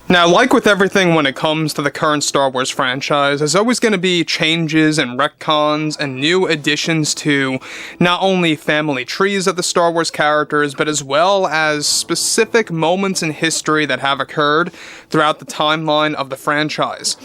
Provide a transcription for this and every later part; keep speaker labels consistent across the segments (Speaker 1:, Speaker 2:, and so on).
Speaker 1: Now, like with everything when it comes to the current Star Wars franchise, there's always going to be changes and retcons and new additions to not only family trees of the Star Wars characters, but as well as specific moments in history that have occurred throughout the timeline of the franchise.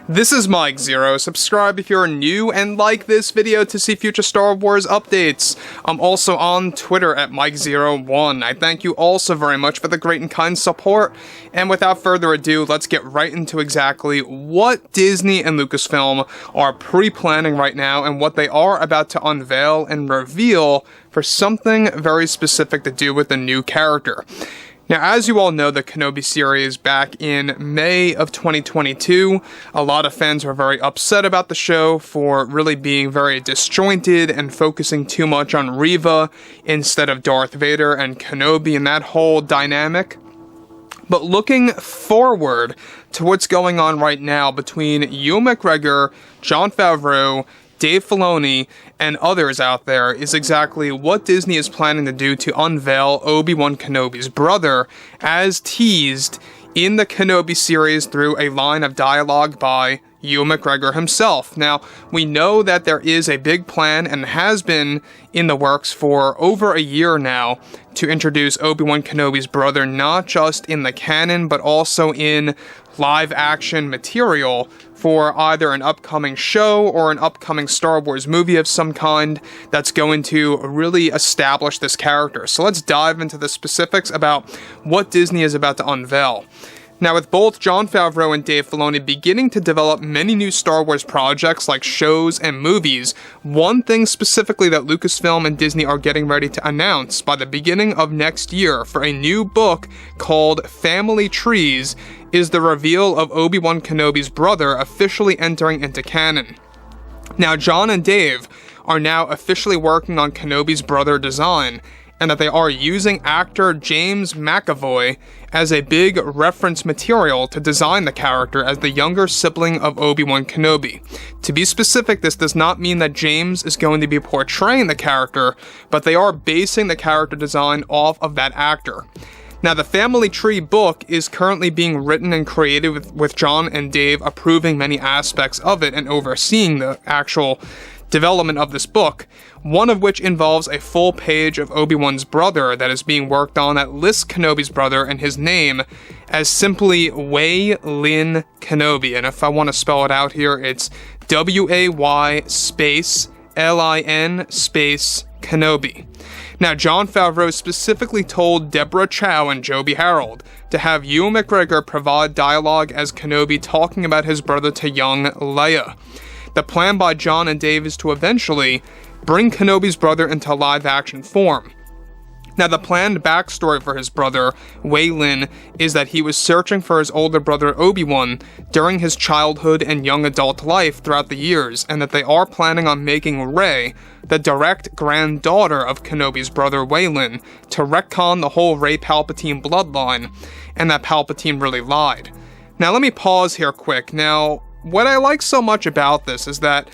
Speaker 1: This is Mike Zero. Subscribe if you're new and like this video to see future Star Wars updates. I'm also on Twitter at Mike01. I thank you all so very much for the great and kind support. And without further ado, let's get right into exactly what Disney and Lucasfilm are pre-planning right now and what they are about to unveil and reveal for something very specific to do with a new character. Now, as you all know, the Kenobi series back in May of 2022, a lot of fans were very upset about the show for really being very disjointed and focusing too much on Reva instead of Darth Vader and Kenobi and that whole dynamic. But looking forward to what's going on right now between Ewan McGregor, Jon Favreau, Dave Filoni, and others out there is exactly what Disney is planning to do to unveil Obi-Wan Kenobi's brother, as teased in the Kenobi series through a line of dialogue by Ewan McGregor himself. Now, we know that there is a big plan and has been in the works for over a year now to introduce Obi-Wan Kenobi's brother not just in the canon, but also in live-action material for either an upcoming show or an upcoming Star Wars movie of some kind that's going to really establish this character. So let's dive into the specifics about what Disney is about to unveil. Now, with both Jon Favreau and Dave Filoni beginning to develop many new Star Wars projects like shows and movies, one thing specifically that Lucasfilm and Disney are getting ready to announce by the beginning of next year for a new book called Family Trees is the reveal of Obi-Wan Kenobi's brother officially entering into canon. Now, Jon and Dave are now officially working on Kenobi's brother design, and that they are using actor James McAvoy as a big reference material to design the character as the younger sibling of Obi-Wan Kenobi. To be specific, this does not mean that James is going to be portraying the character, but they are basing the character design off of that actor. Now, the Family Tree book is currently being written and created with Jon and Dave approving many aspects of it and overseeing the actual development of this book, one of which involves a full page of Obi-Wan's brother that is being worked on that lists Kenobi's brother and his name as simply Waylin Kenobi. And if I want to spell it out here, it's W-A-Y space L-I-N space Kenobi. Now, Jon Favreau specifically told Deborah Chow and Joby Harold to have Ewan McGregor provide dialogue as Kenobi talking about his brother to young Leia. The plan by Jon and Dave is to eventually bring Kenobi's brother into live-action form. Now, the planned backstory for his brother, Waylin, is that he was searching for his older brother Obi-Wan during his childhood and young adult life throughout the years, and that they are planning on making Rey the direct granddaughter of Kenobi's brother Waylin to retcon the whole Rey Palpatine bloodline, and that Palpatine really lied. Now, let me pause here quick. Now, what I like so much about this is that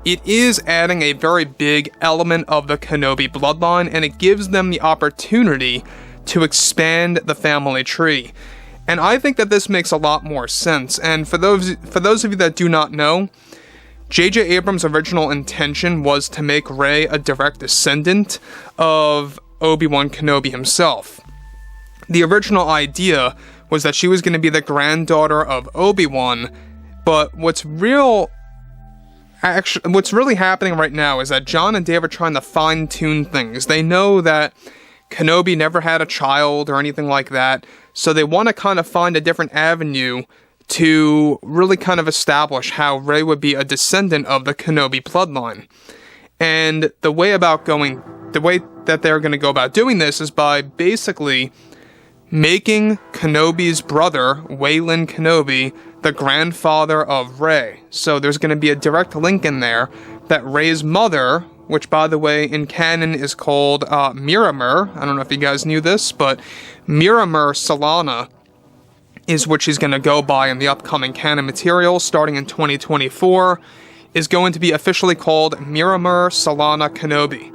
Speaker 1: it is adding a very big element of the Kenobi bloodline, and it gives them the opportunity to expand the family tree. And I think that this makes a lot more sense. And for those of you that do not know, J.J. Abrams' original intention was to make Rey a direct descendant of Obi-Wan Kenobi himself. The original idea was that she was going to be the granddaughter of Obi-Wan. But what's really happening right now is that Jon and Dave are trying to fine-tune things. They know that Kenobi never had a child or anything like that, so they want to kind of find a different avenue to really kind of establish how Rey would be a descendant of the Kenobi bloodline. And the way that they're going to go about doing this is by basically making Kenobi's brother, Waylin Kenobi, the grandfather of Rey. So there's going to be a direct link in there that Rey's mother, which by the way in canon is called Miramur, I don't know if you guys knew this, but Miramur Solana is what she's going to go by in the upcoming canon material starting in 2024, is going to be officially called Miramur Solana Kenobi.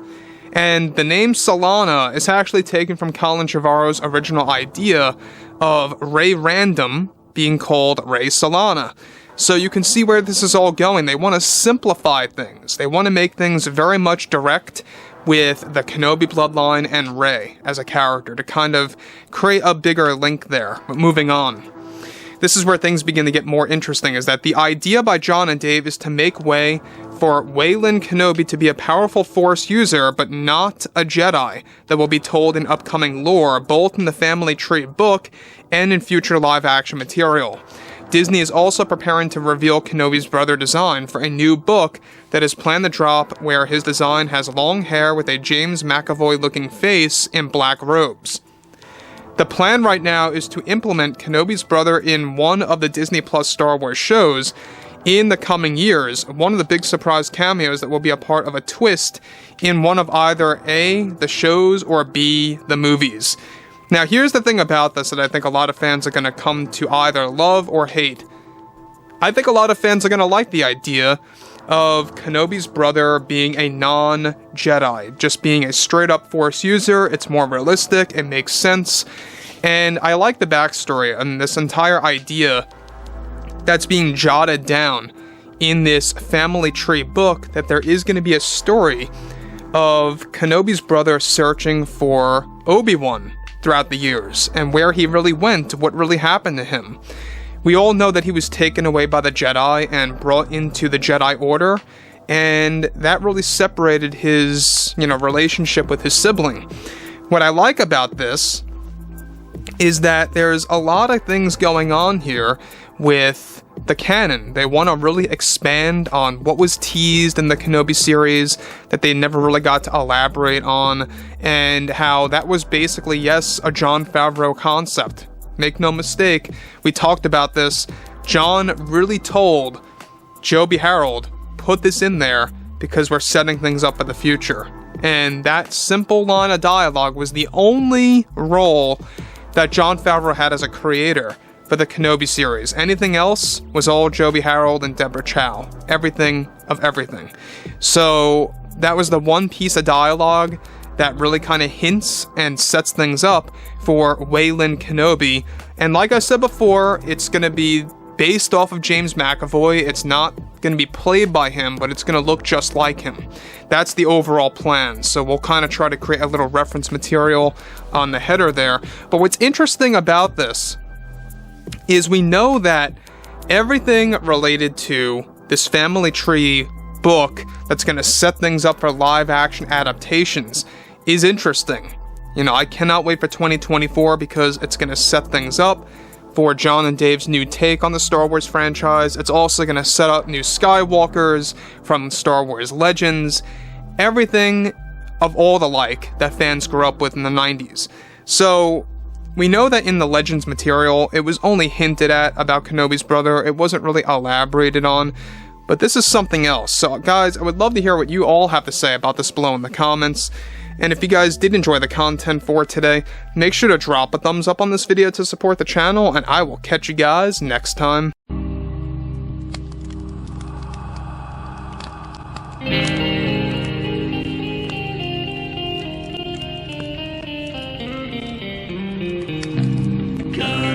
Speaker 1: And the name Solana is actually taken from Colin Trevorrow's original idea of Ray Random being called Rey Solana. So you can see where this is all going. They want to simplify things. They want to make things very much direct with the Kenobi bloodline and Rey as a character to kind of create a bigger link there. But moving on. This is where things begin to get more interesting, is that the idea by Jon and Dave is to make way for Waylon Kenobi to be a powerful Force user, but not a Jedi, that will be told in upcoming lore, both in the Family Tree book and in future live-action material. Disney is also preparing to reveal Kenobi's brother design for a new book that is planned to drop, where his design has long hair with a James McAvoy-looking face in black robes. The plan right now is to implement Kenobi's brother in one of the Disney Plus Star Wars shows in the coming years, one of the big surprise cameos that will be a part of a twist in one of either A, the shows, or B, the movies. Now, here's the thing about this that I think a lot of fans are going to come to either love or hate. I think a lot of fans are going to like the idea of Kenobi's brother being a non-Jedi, just being a straight-up Force user. It's more realistic, it makes sense, and I like the backstory and this entire idea that's being jotted down in this Family Tree book, that there is going to be a story of Kenobi's brother searching for Obi-Wan throughout the years, and where he really went, what really happened to him. We all know that he was taken away by the Jedi and brought into the Jedi Order, and that really separated his, relationship with his sibling. What I like about this is that there's a lot of things going on here with the canon. They want to really expand on what was teased in the Kenobi series that they never really got to elaborate on, and how that was basically, yes, a Jon Favreau concept. Make no mistake, we talked about this. Jon really told Joby Harold, put this in there because we're setting things up for the future. And that simple line of dialogue was the only role that Jon Favreau had as a creator for the Kenobi series. Anything else was all Joby Harold and Deborah Chow. Everything of everything. So that was the one piece of dialogue that really kind of hints and sets things up for Waylon Kenobi. And like I said before, it's going to be based off of James McAvoy. It's not going to be played by him, but it's going to look just like him. That's the overall plan. So we'll kind of try to create a little reference material on the header there. But what's interesting about this is we know that everything related to this Family Tree book that's going to set things up for live action adaptations is interesting. I cannot wait for 2024 because it's going to set things up for Jon and Dave's new take on the Star Wars franchise. It's also going to set up new Skywalkers from Star Wars Legends, everything of all the like that fans grew up with in the 90s. So we know that in the Legends material, it was only hinted at about Kenobi's brother. It wasn't really elaborated on, but this is something else. So guys, I would love to hear what you all have to say about this below in the comments. And if you guys did enjoy the content for today, make sure to drop a thumbs up on this video to support the channel, and I will catch you guys next time.
Speaker 2: Gun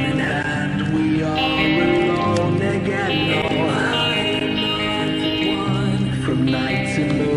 Speaker 2: in hand, we are alone again. No, I'm not the one. From night to morning.